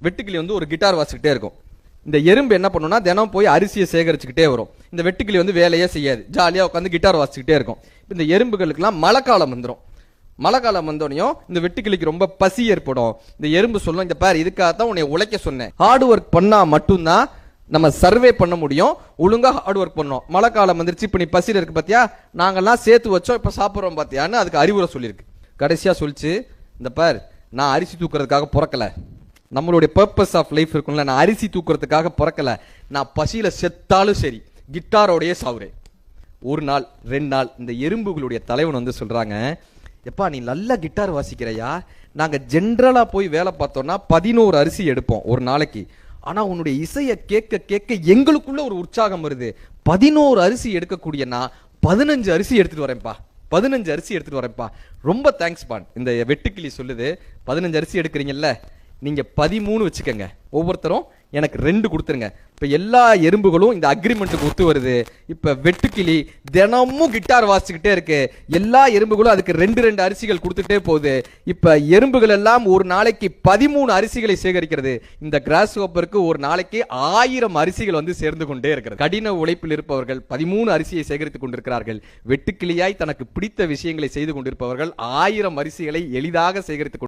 வெட்டுக்கிளி வந்து ஒரு கிட்டார் வாசிக்கிட்டே இருக்கும். இந்த எறும்பு என்ன பண்ணும்னா தினம் போய் அரிசியை சேகரிச்சுக்கிட்டே வரும். இந்த வெட்டுக்கிளி வந்து வேலையே செய்யாது, ஜாலியா உட்காந்து கிட்டார் வாசிச்சுக்கிட்டே இருக்கும். இந்த எறும்புகளுக்கெல்லாம் மழை காலம் வந்துடும். மழை காலம் வந்தோடனையும் இந்த வெட்டுக்கிளிக்கு ரொம்ப பசி ஏற்படும். இந்த எறும்பு சொல்லும், இந்த பார் இதுக்காகத்தான் உன்னை உழைக்க சொன்னேன், ஹார்ட் ஒர்க் பண்ணா மட்டும்தான் நம்ம சர்வே பண்ண முடியும், ஒழுங்கா ஹார்ட் ஒர்க் பண்ணோம். மழை காலம் வந்துருச்சு, இப்ப நீ பசியில் இருக்கு பாத்தியா, நாங்கெல்லாம் சேர்த்து வச்சோம், இப்ப சாப்பிட்றோம் பாத்தியான்னு அதுக்கு அறிவுரை சொல்லியிருக்கு. கடைசியா சொல்லிச்சு, இந்த பார் நான் அரிசி தூக்குறதுக்காக பிறக்கல, நம்மளுடைய பர்பஸ் ஆஃப் லைஃப் இருக்கும்ல, நான் அரிசி தூக்குறதுக்காக பிறக்கல, நான் பசியில செத்தாலும் சரி கிட்டாரோடையே சாவுறேன். ஒரு நாள் 2 நாள் இந்த எறும்புகளுடைய தலைவன் வந்து சொல்றாங்க, எப்பா நீ நல்லா கிட்டார் வாசிக்கிறையா, நாங்க ஜென்ரலா போய் வேலை பார்த்தோம்னா 11 அரிசி எடுப்போம் ஒரு நாளைக்கு, ஆனா உன்னுடைய இசையை கேட்க கேட்க எங்களுக்குள்ள ஒரு உற்சாகம் வருது, 11 அரிசி எடுக்கக்கூடியனா 15 அரிசி எடுத்துட்டு வரேன்ப்பா, 15 அரிசி எடுத்துட்டு வரேன்ப்பா, ரொம்ப தேங்க்ஸ் பான். இந்த வெட்டுக்கிளி சொல்லுது, 15 அரிசி எடுக்கிறீங்கல்ல, நீங்க 13 வச்சுக்கங்க, ஒவ்வொருத்தரும் எனக்கு 2 கொடுத்துருங்க. இப்ப எல்லா எறும்புகளும் இந்த அக்ரிமெண்ட்டுக்கு ஒத்து வருது. இப்ப வெட்டுக்கிளி தினமும் கிட்டார் வாசிச்சுக்கிட்டே இருக்கு, எல்லா எறும்புகளும் அதுக்கு 2 அரிசிகள் கொடுத்துட்டே போகுது. இப்ப எறும்புகள் எல்லாம் ஒரு நாளைக்கு 13 அரிசிகளை சேகரிக்கிறது. இந்த கிராஸ் ஹோப்பருக்கு ஒரு நாளைக்கு 1000 அரிசிகள் வந்து சேர்ந்து கொண்டே இருக்கிறது. கடின உழைப்பில் இருப்பவர்கள் 13 அரிசியை சேகரித்துக் கொண்டிருக்கிறார்கள். வெட்டுக்கிளியாய் தனக்கு பிடித்த விஷயங்களை செய்து கொண்டிருப்பவர்கள் 1000 அரிசிகளை எளிதாக சேகரித்துக்